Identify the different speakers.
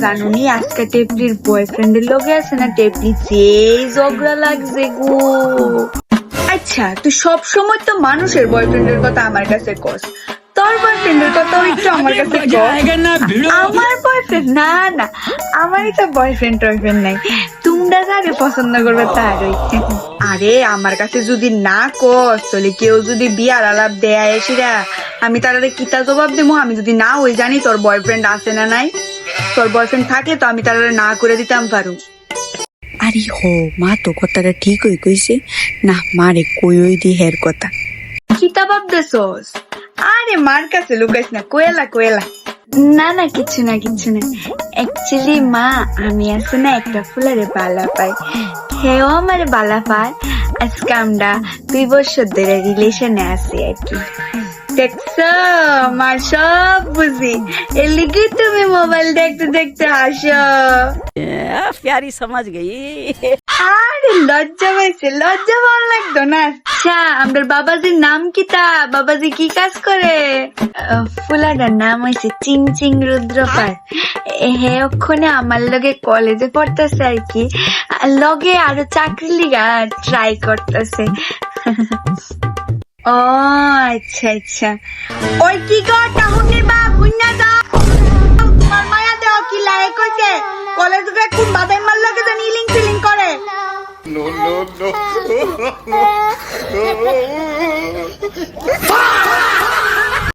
Speaker 1: জানুনি আজকে টেপলির বয়ফ্রেন্ডের লগে আছে না, টেপলি যেই ঝগড়া লাগছে গো। আচ্ছা, তুই সব সময় তো মানুষের বয়ফ্রেন্ডের কথা আমার কাছে কস, তোর বয়ফ্রেন্ডের কথাও একটু আমার কাছে কস। আমার বয়ফ্রেন্ড না না, আমার একটা বয়ফ্রেন্ড টয়ফ্রেন্ড নাই, তোমরা যারে পছন্দ করবে তারই। আরে আমার কাছে যদি না কস তাহলে কেউ যদি বিয়ার আলাপ দেয় এসিরা, আমি তারা কিতা জবাব দেবো? আমি যদি না ওই জানি তোর বয়ফ্রেন্ড আছে না নাই, তোর বয়ফ্রেন্ড থাকে তো আমি তারা না করে দিতাম পারু।
Speaker 2: আরে হো মা তো কথাটা ঠিক হয়ে কইছে না, মারে কই দি হের কথা।
Speaker 1: কিতা ভাবতেছস? আরে মার কাছে লুকাইস না, কোয়েলা কোয়েলা। না না, কিছু না কিছু না। অ্যাকচুয়ালি মা, আমি আছে না একটা ফুলারে বালা পাই, হেও আমার বালা পায়। আজকে আমরা 2 বছর ধরে রিলেশনে আছি আর কি। দেখছো মা, সব বুঝি, এর লিগে তুমি মোবাইল দেখতে দেখতে হাসো।
Speaker 2: প্যারি সমাজ গই।
Speaker 1: আরে লজ্জা পাইছে, লজ্জা ভালো লাগতো না। আচ্ছা, আমাদের বাবাজির নাম কিতা? বাবাজি কি কাজ করে? ফুলাটার নাম হয়েছে চিং চিং রুদ্রপাল। হে ওখানে আমার লগে কলেজে পড়তেছে আর কি, লগে আরো চাকরি লিগা ট্রাই করতেছে। ও আচ্ছা আচ্ছা। ওই কি গো টাহুনির বাপ, বুঝনা যাও তোমার মায়া দেও কি লায়ক হইছে? কলেজ গে কোন বাদাই মার লগে জানি ইলিং ফিলিং করে।
Speaker 3: No, no, no.